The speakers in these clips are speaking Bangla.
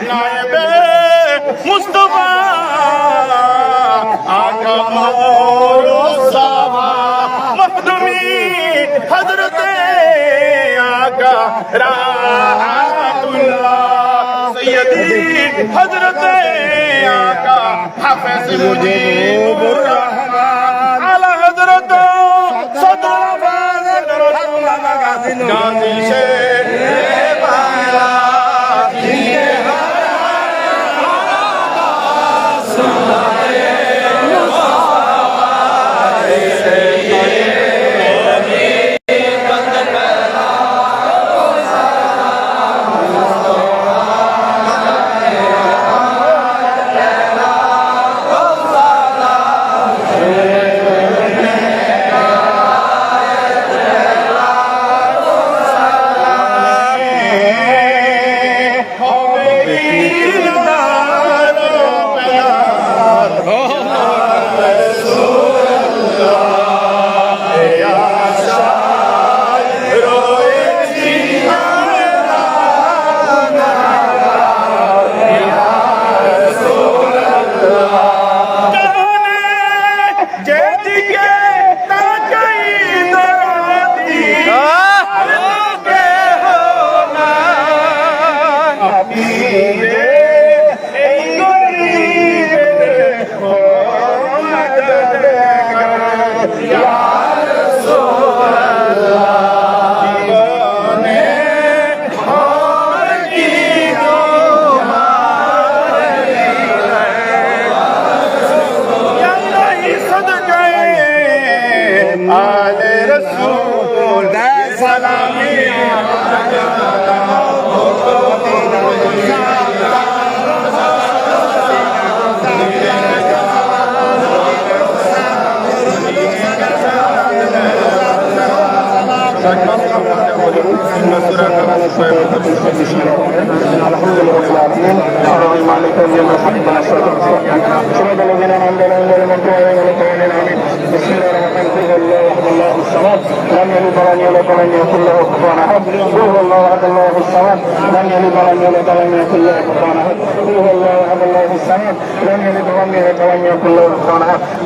নায়েবে মুস্তফা আকা মোরসাবা মখদুমি হযরতে আকা রাহমাতুল্লাহ সৈয়দি হযরতে আকা হাফেজ মুজিবুর রহমান আলা হযরত সদর গাজী শের বাংলা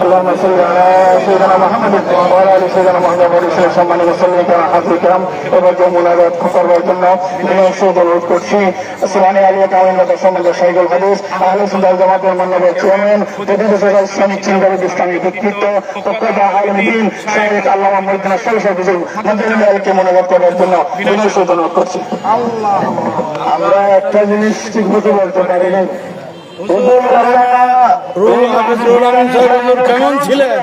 اللهم صل على سيدنا محمد وعلى ال سيدنا محمد সম্মানিত মুসল্লিগণ হাজির کرام এবারে মুনাজাত করার জন্য বিশেষ অনুরোধ করছি সুবহান আলিয়া কামিল সম্মানিত শাইখুল হাদিস আহলে সুন্নাত জামাতের মাননীয় চেয়ারম্যান প্রতিষ্ঠাতা ইসলামিক চিন্তাবিদ ইসলামী ব্যক্তিত্ব প্রকৃত আলেম দ্বীন শাইখ আল্লামা মুহিউদ্দিন সরকার হুজুর মদিনাকে মুনাজাত করার জন্য বিশেষ অনুরোধ করছি। আমরা একটা জিনিস ঠিকমতো বলতে পারি না, কেমন ছিলেন?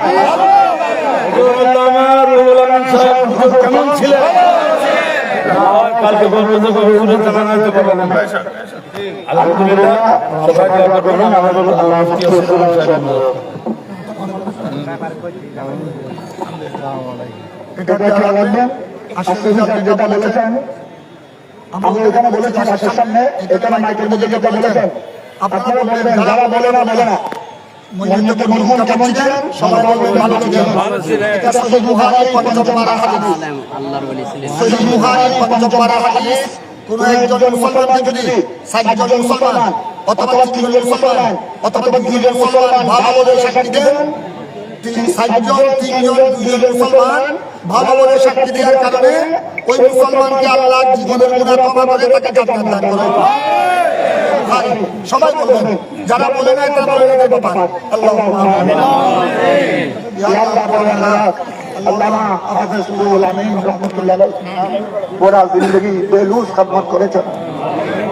কেমন ছিলেন? আলহামদুলিল্লাহ সবাইকে যেটা বলেছেন আমি এখানে বলেছি বাসের সামনে, এখানে মাইকের মধ্যে যেটা বলেছেন আপনারা বলবেন, যারা বলে না বলে না। মরহুম কেমন ছিলেন? সবাই বলবেন ভালো ছিলেন। এটা সহিহ বুখারী পঞ্চম পারা হাদিস। সহিহ বুখারী পঞ্চম পারা হাদিস। কোন একজন মুসলমান যদি 60 জন মুসলমান অথবা 3 জন মুসলমান অথবা 2 জন মুসলমান ভালো বলে সাক্ষী দেন, 60 জন 3 জন 2 জন মুসলমান ভালো বলে সাক্ষী দেওয়ার কারণে ওই মুসলমানকে আল্লাহ জীবনের গুনাহ ক্ষমা করে তাকে জান্নাত দান করেন। সবাই বলবেন, যারা বলে নাই তারা বলে নাই বাবা। আল্লাহুম্মা আমিন। ইয়া আল্লাহ বলেনা আল্লামা হাফেজ রুহুল আমিন রাহমাতুল্লাহ আলাইহি পুরা জিন্দেগি বেলুস খিদমত করেছেন।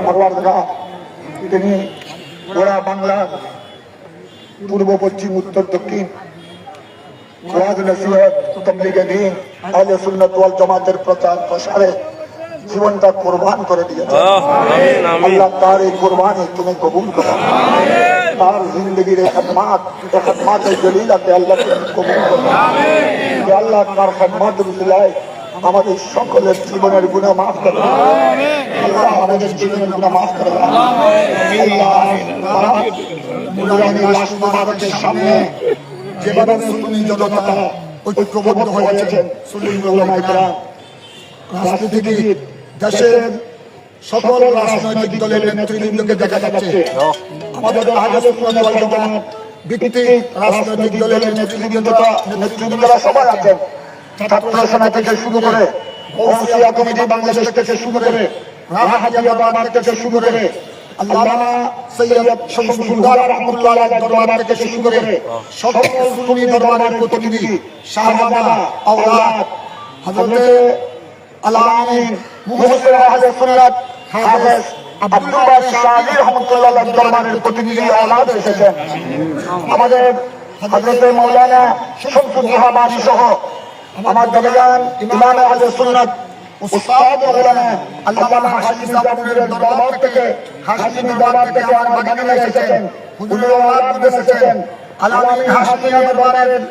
পরওয়ারদিগার তিনি পুরা বাংলা পূর্ব পশ্চিম উত্তর দক্ষিণ ওয়াজ নসিহত তাবলীগে দ্বীন আহলে সুন্নাত ওয়াল জামাতের প্রচার প্রসারে জীবনটা কোরবান করে দিয়েছে। আল্লাহ তার এই কোরবানি তুমি কবুল করো। তার জিন্দগির খেদমাত জলিলাকে আল্লাহ তুমি কবুল করো। আল্লাহ তার খেদমাত রুসুলায় আমাদের সকলের জীবনের গুনাহ মাফ করে দাও। আল্লাহ আমাদের জীবনের গুনাহ মাফ করে দাও। আল্লাহ মুরানি লাশ মুবারকের সামনে যেভাবে সুন্নি জনতা ঐক্যবদ্ধ হয়েছেন, সুন্নি উলামায়ে কেরাম রাষ্ট্রপতি দেশের সকল রাজনৈতিক দলের নেতৃবৃন্দকে দেখা যাচ্ছে আমাদের আহলে সুন্নাত ওয়াল জামাত ভিত্তিক রাজনৈতিক দলের নেতৃবৃন্দরা সবাই আছেন। ছাত্র সেনা থেকে শুরু করে ওসিয়া কমিটি বাংলাদেশ থেকে শুরু করে রাহাজাবিয়া দরবার থেকে শুরু করে আল্লামা সৈয়দ শামসুদ্দার রাহমাতুল্লাহ আলাইহির দরবার থেকে শুরু করে সকল সুন্নি দরবারের প্রতিনিধি শাহজাদা আওলাদ হযরত আলামিন মুহসিন আহলে সুন্নাত হাফেজ আব্দুল বারী শাহী রাহমাতুল্লাহ আলাইহির দরবারের প্রতিনিধি আওলাদ এসেছেন। আমাদের হযরত মাওলানা শামসুদ্দোহা বারী সহ আমার দাদাজান ইমাম আহলে সুন্নাত উস্তাদ মাওলানা আল্লামা হাশিম জাফরের দরবার থেকে হাশিমি দরবার থেকে আমার ভাগিনা এসেছেন, হুজুর আওলাদ এসেছেন, আলামিন হাশিমি দরবারের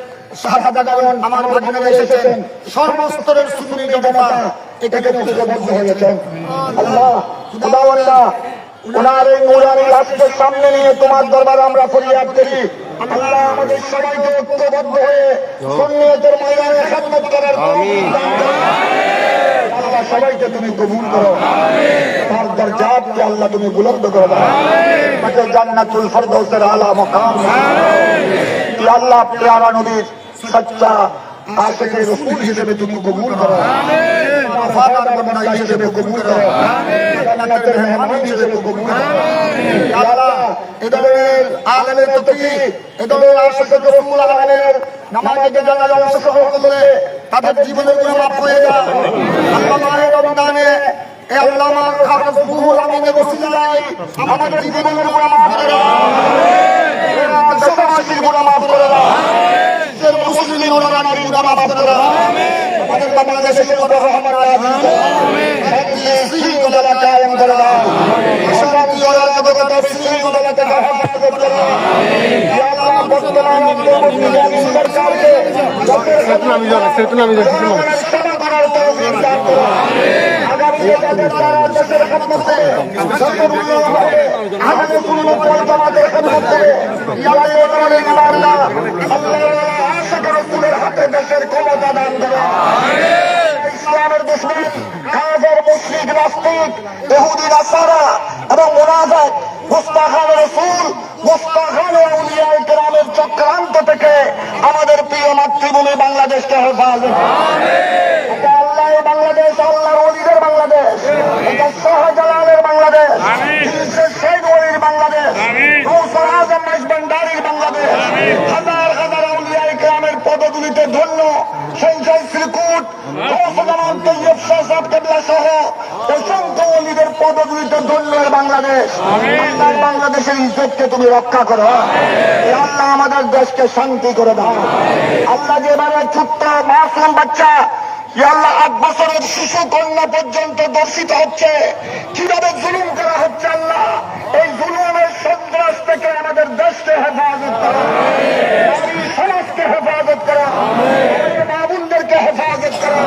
শাহজাদাগণ আমার ভাগিনা এসেছেন, সর্বস্তরের সুন্নি জনতা এখানে উপস্থিত হয়েছেন। আল্লাহ খুদাওয়ান্না ওনার এই নূরানি রাষ্ট্রের সামনে নিয়ে তোমার দরবারে আমরা ফরিয়াদ করি। আল্লাহ আমাদের সবাইকে ঐক্যবদ্ধ হয়ে সুন্নিয়তের ময়দানে খেদমত করার তৌফিক দান করো। আল্লাহ সবাইকে তুমি কবুল করো, তার দরজাতকে আল্লাহ তুমি বুলন্দ করে দাও, তাকে জান্নাতুল ফিরদাউসের আলা মাকাম ইয়া আল্লাহ প্যারা নবীর সচ্চা আশিকে রাসূল হিসেবে তুমি কবুল করো, ওয়াফাদার বান্দা হিসেবে কবুল করো, জান্নাতের মেহমান হিসেবে কবুল করো। ইয়া আল্লাহ এদের আলেমে তাকীর এদের আশিকে রাসূল আলামিনের নামাজে জানাজা অংশগ্রহণ করে তাদের জীবনের গুনাহ মাফ হয়ে যায়। আল্লাহ মাহে রমজানে এ আল্লামা হাফেজ রুহুল আমিনের ওসিলায় আমাদের জীবনের গুনাহ মাফ করে দাও, আমিন। দেশবাসীর গুনাহ মাফ করে দাও, আমিন। মুসলিম ওলামাদের গুনাহ মাফ করে দাও, আমিন। আমাদের বাংলাদেশের উপর রহমত নাযিল করো, আমিন। শান্তি শৃঙ্খলা কায়েম করে দাও, আমিন। শান্তি ও রাজনৈতিক শৃঙ্খলাকে হেফাজত করো, আমিন। ইয়া আল্লাহ বর্তমান অন্তর্বর্তী সরকারকে সেবা করার তৌফিক দান করো, আমিন। আগামী দেশের খেদমতে যত উন্নয়ন হবে আহলে সুন্নাত ওয়াল জামাতের খেদমতে ইয়া আল্লাহ আশিকে রাসূলের হাতে দেশের ক্ষমতা দান করো, আমিন। ইসলামের দুশমন কাফের মুশরিক নাস্তিক ইহুদি নাসারা এবং মুনাফিক মুস্তাখান রাসূল মুস্তাখান আউলিয়ায়ে কেরামের চক্রান্ত থেকে আমাদের প্রিয় মাতৃভূমি বাংলাদেশকে হেফাজত করো, আমিন। আল্লাহ বাংলাদেশ আল্লাহর ওলিদের বাংলাদেশ, এটা শাহজালালের বাংলাদেশ, শেখ ওলির বাংলাদেশ, গৌসুল আজম মাইজভান্ডারির বাংলাদেশ, হাজার হাজার আউলিয়ায়ে কেরামের পদধূলিতে ধন্য সঞ্জয় শ্রীকুট গৌসুল আজম তৈয়ব শাহ সাহেব কেবলা সহ অসংখ্য ওলিদের পদধূলিতে ধন্য বাংলাদেশ। আল্লাহ বাংলাদেশের ইজ্জতকে তুমি রক্ষা করো, আল্লাহ আমাদের দেশকে শান্তি করে দাও। আল্লাহ যেভাবে ছোট্ট মাসুম বাচ্চা আল্লাহ 8 বছরের শিশু কন্যা পর্যন্ত দর্শিত হচ্ছে, কিভাবে জুলুম করা হচ্ছে, আল্লাহ এই জুলুমের সন্ত্রাস থেকে আমাদের দেশকে হেফাজত করো, নারী সমাজকে হেফাজত করো, মা বোনদেরকে হেফাজত করো।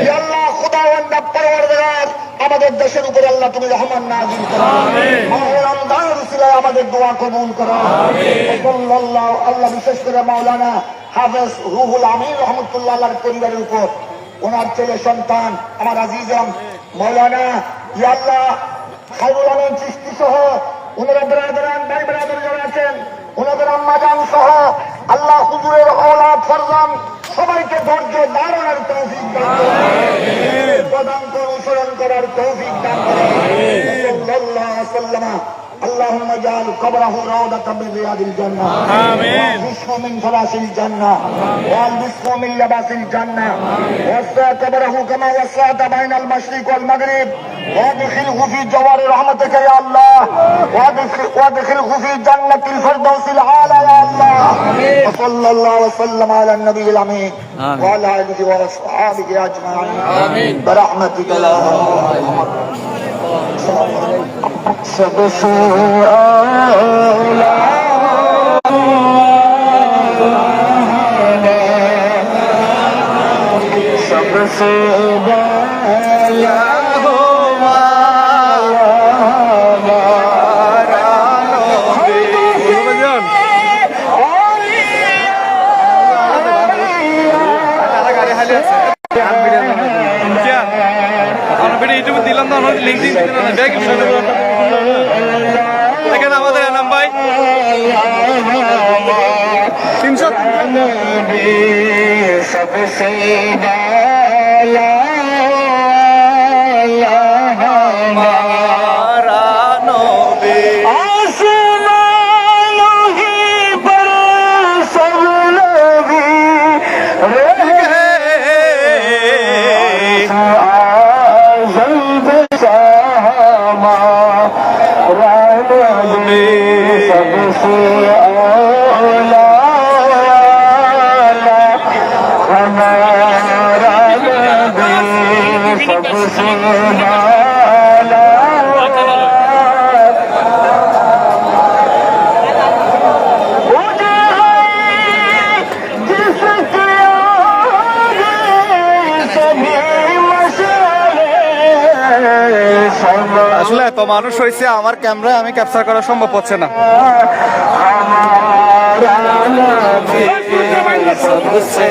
ইয়া আল্লাহ খুদাওয়ান্না পরওয়ারদিগার আমাদের দেশের উপর আল্লাহ তুমি রহমান নাযিল করো, মাহে রমজানের উসিলায় আমাদের দোয়া কবুল করো, সাল্লাল্লাহু আল্লাহ বিশেষ করে মাওলানা হাফেজ রুহুল আমিন রহমাতুল্লাহ আলাইহির পরিবারের উপর, ওনার ছেলে সন্তান আমার আজিজম মৌলানা ইয়া আল্লাহ খায়রুল আলম চিশতি সহ ওনারা ব্রাদারান ভাই ব্রাদার যারা আছেন ওনাদের আম্মাজান সহ আল্লাহ হুজুরের ঔলাদ ফরজান সবাইকে ধৈর্য ধারণের তৌফিক দান করুন, প্রদান করে অনুসরণ করার তৌফিক দান করুন। সাল্লাল্লাহু আলাইহি ওয়াসাল্লাম اللهم اجعل قبره روضة من رياض الجنة، آمين. والبسه من فراش الجنة، والبسه من لباس الجنة، وسع قبره كما وسعت بين المشرق والمغرب، وادخله في جوار رحمتك يا الله، وادخله في جنة الفردوس العالى يا الله، وصلى الله وسلم على النبي الأمين وعلى آله وأصحابه أجمعين، آمين. برحمتك يا أرحم सबसे आला सबसे बाला हो क्या ভিডিও ইউটিউবে দিলাম তো আমাদের লিঙ্ক দিন দেখেন আমাদের এনাম ভাই 300 सबसे हमारा नबी आसमानों ही पर सब नबी आज़म हमारा नबी सबसे औला हमारा नबी सबसे औला আসলে এত মানুষ হয়েছে আমার ক্যামেরায় আমি ক্যাপচার করা সম্ভব হচ্ছে না हमारा नबी सबसे